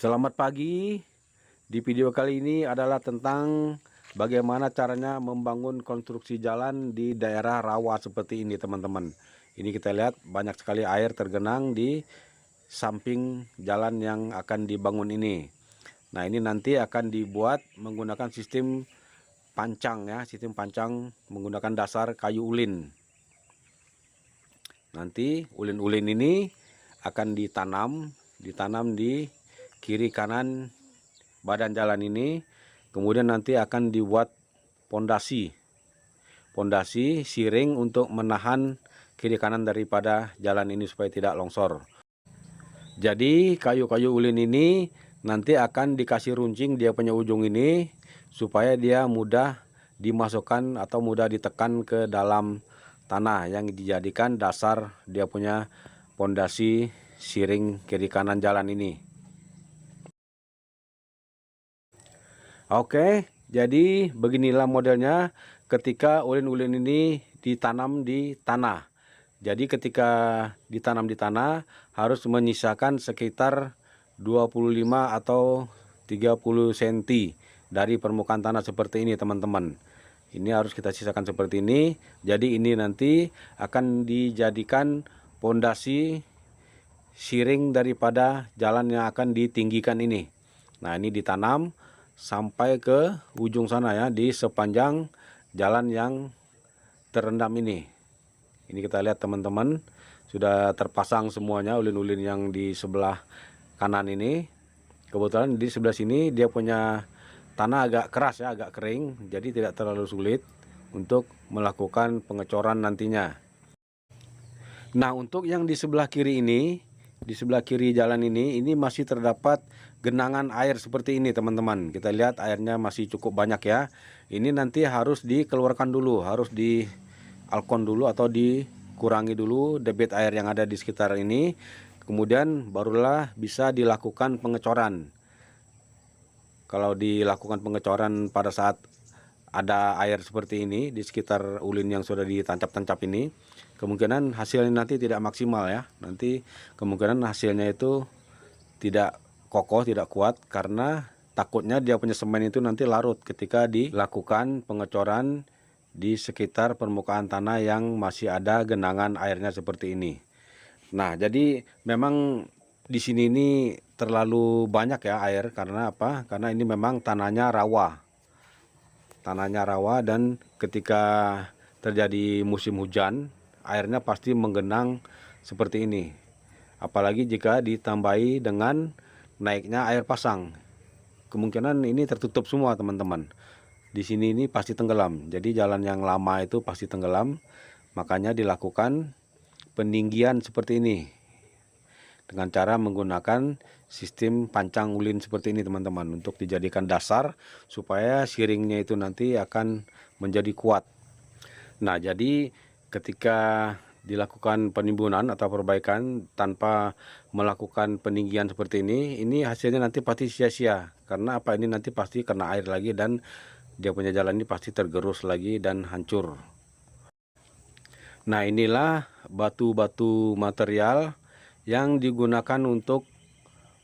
Selamat pagi. Di video kali ini adalah tentang bagaimana caranya membangun konstruksi jalan di daerah rawa seperti ini, teman-teman. Ini kita lihat banyak sekali air tergenang di samping jalan yang akan dibangun ini. Nah, ini nanti akan dibuat menggunakan sistem pancang ya, sistem pancang menggunakan dasar kayu ulin. Nanti ulin-ulin ini akan ditanam di kiri kanan badan jalan ini. Kemudian nanti akan dibuat pondasi siring untuk menahan kiri kanan daripada jalan ini supaya tidak longsor. Jadi kayu-kayu ulin ini nanti akan dikasih runcing dia punya ujung ini supaya dia mudah dimasukkan atau mudah ditekan ke dalam tanah yang dijadikan dasar dia punya pondasi siring kiri kanan jalan ini. Oke, jadi beginilah modelnya ketika ulin-ulin ini ditanam di tanah. Jadi ketika ditanam di tanah harus menyisakan sekitar 25 atau 30 cm dari permukaan tanah seperti ini, teman-teman. Ini harus kita sisakan seperti ini. Jadi ini nanti akan dijadikan pondasi siring daripada jalan yang akan ditinggikan ini. Nah, ini ditanam sampai ke ujung sana ya, di sepanjang jalan yang terendam ini. Ini kita lihat teman-teman, sudah terpasang semuanya ulin-ulin yang di sebelah kanan ini. Kebetulan di sebelah sini dia punya tanah agak keras ya, agak kering, jadi tidak terlalu sulit untuk melakukan pengecoran nantinya. Nah, untuk yang di sebelah kiri ini, di sebelah kiri jalan ini masih terdapat genangan air seperti ini, teman-teman. Kita lihat airnya masih cukup banyak ya. Ini nanti harus dikeluarkan dulu, harus dialkon dulu atau dikurangi dulu debit air yang ada di sekitar ini. Kemudian barulah bisa dilakukan pengecoran. Kalau dilakukan pengecoran pada saat ada air seperti ini di sekitar ulin yang sudah ditancap-tancap ini, kemungkinan hasilnya nanti tidak maksimal ya. Nanti kemungkinan hasilnya itu tidak kokoh, tidak kuat, karena takutnya dia punya semen itu nanti larut ketika dilakukan pengecoran di sekitar permukaan tanah yang masih ada genangan airnya seperti ini. Nah, jadi memang di sini ini terlalu banyak ya air, karena apa? Karena ini memang tanahnya rawa. Tanahnya rawa, dan ketika terjadi musim hujan, airnya pasti menggenang seperti ini. Apalagi jika ditambahi dengan naiknya air pasang. Kemungkinan ini tertutup semua, teman-teman. Di sini ini pasti tenggelam. Jadi jalan yang lama itu pasti tenggelam. Makanya dilakukan peninggian seperti ini dengan cara menggunakan sistem pancang ulin seperti ini, teman-teman, untuk dijadikan dasar supaya siringnya itu nanti akan menjadi kuat. Nah, jadi ketika dilakukan penimbunan atau perbaikan tanpa melakukan peninggian seperti ini hasilnya nanti pasti sia-sia. Karena apa? Ini nanti pasti kena air lagi dan dia punya jalan ini pasti tergerus lagi dan hancur. Nah, inilah batu-batu material yang digunakan untuk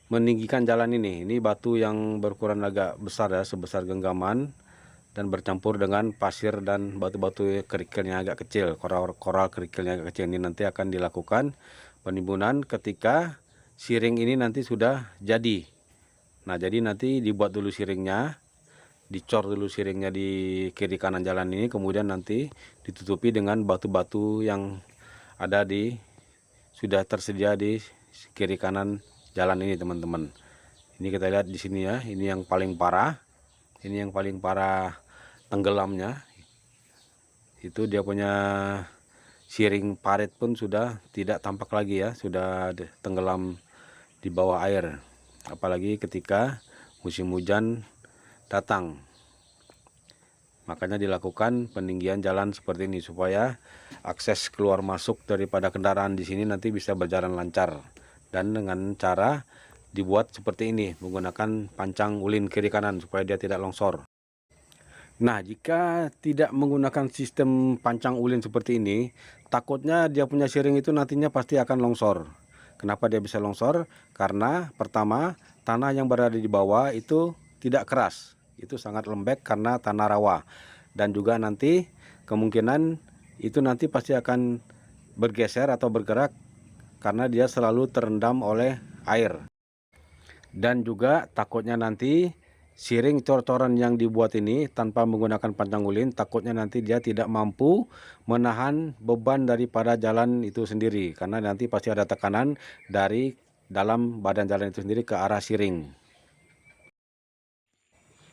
meninggikan jalan ini. Ini batu yang berukuran agak besar ya, sebesar genggaman, dan bercampur dengan pasir dan batu-batu kerikilnya agak kecil, koral kerikilnya agak kecil. Ini nanti akan dilakukan penimbunan ketika siring ini nanti sudah jadi. Nah, jadi nanti dibuat dulu siringnya, dicor dulu siringnya di kiri kanan jalan ini, kemudian nanti ditutupi dengan batu-batu yang ada sudah tersedia di kiri kanan jalan ini, teman-teman. Ini kita lihat di sini ya, ini yang paling parah. Ini yang paling parah tenggelamnya. Itu dia punya siring parit pun sudah tidak tampak lagi ya, sudah tenggelam di bawah air. Apalagi ketika musim hujan datang. Makanya dilakukan peninggian jalan seperti ini supaya akses keluar masuk daripada kendaraan di sini nanti bisa berjalan lancar, dan dengan cara dibuat seperti ini menggunakan pancang ulin kiri kanan supaya dia tidak longsor. Nah, jika tidak menggunakan sistem pancang ulin seperti ini, takutnya dia punya siring itu nantinya pasti akan longsor. Kenapa dia bisa longsor? Karena pertama, tanah yang berada di bawah itu tidak keras, itu sangat lembek karena tanah rawa. Dan juga nanti kemungkinan itu nanti pasti akan bergeser atau bergerak karena dia selalu terendam oleh air. Dan juga takutnya nanti siring cor-coran yang dibuat ini tanpa menggunakan pancang ulin, takutnya nanti dia tidak mampu menahan beban daripada jalan itu sendiri, karena nanti pasti ada tekanan dari dalam badan jalan itu sendiri ke arah siring.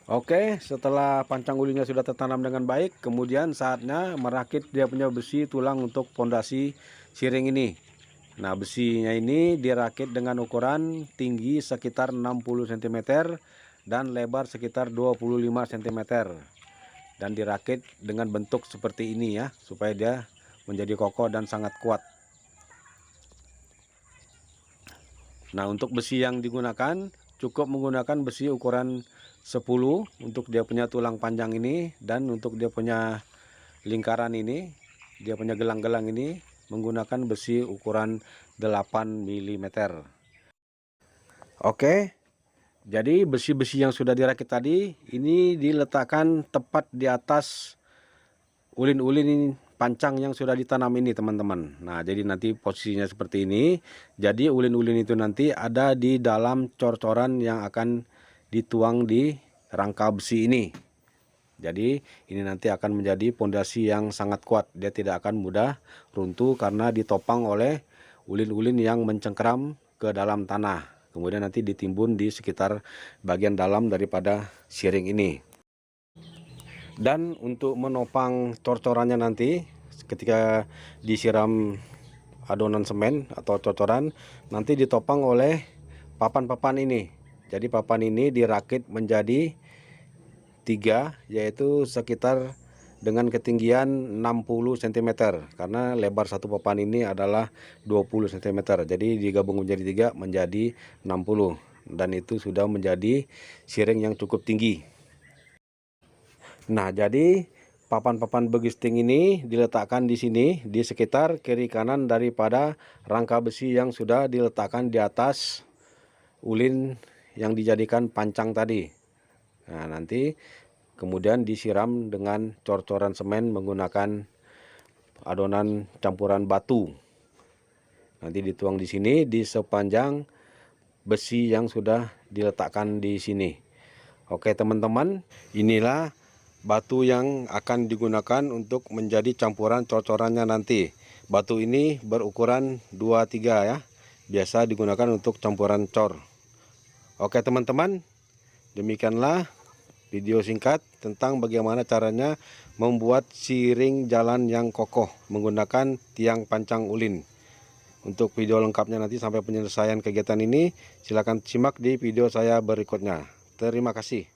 Oke, setelah pancang ulinya sudah tertanam dengan baik, kemudian saatnya merakit dia punya besi tulang untuk pondasi siring ini. Nah, besinya ini dirakit dengan ukuran tinggi sekitar 60 cm dan lebar sekitar 25 cm. Dan dirakit dengan bentuk seperti ini ya, supaya dia menjadi kokoh dan sangat kuat. Nah, untuk besi yang digunakan cukup menggunakan besi ukuran 10 untuk dia punya tulang panjang ini, dan untuk dia punya lingkaran ini, dia punya gelang-gelang ini menggunakan besi ukuran 8 mm. Oke, jadi besi-besi yang sudah dirakit tadi ini diletakkan tepat di atas ulin-ulin pancang yang sudah ditanam ini, teman-teman. Nah, jadi nanti posisinya seperti ini. Jadi ulin-ulin itu nanti ada di dalam cor-coran yang akan dituang di rangka besi ini. Jadi ini nanti akan menjadi pondasi yang sangat kuat. Dia tidak akan mudah runtuh karena ditopang oleh ulin-ulin yang mencengkeram ke dalam tanah. Kemudian nanti ditimbun di sekitar bagian dalam daripada siring ini. Dan untuk menopang cor-corannya nanti ketika disiram adonan semen atau cor-coran, nanti ditopang oleh papan-papan ini. Jadi papan ini dirakit menjadi 3, yaitu sekitar dengan ketinggian 60 cm, karena lebar satu papan ini adalah 20 cm. Jadi digabung menjadi 3 menjadi 60, dan itu sudah menjadi siring yang cukup tinggi. Nah, jadi papan-papan begisting ini diletakkan di sini di sekitar kiri kanan daripada rangka besi yang sudah diletakkan di atas ulin yang dijadikan pancang tadi. Nah, nanti kemudian disiram dengan cor-coran semen menggunakan adonan campuran batu. Nanti dituang di sini di sepanjang besi yang sudah diletakkan di sini. Oke, teman-teman, inilah batu yang akan digunakan untuk menjadi campuran cor-corannya nanti. Batu ini berukuran 2-3 ya. Biasa digunakan untuk campuran cor. Oke, teman-teman, demikianlah video singkat tentang bagaimana caranya membuat siring jalan yang kokoh menggunakan tiang pancang ulin. Untuk video lengkapnya nanti sampai penyelesaian kegiatan ini, silakan simak di video saya berikutnya. Terima kasih.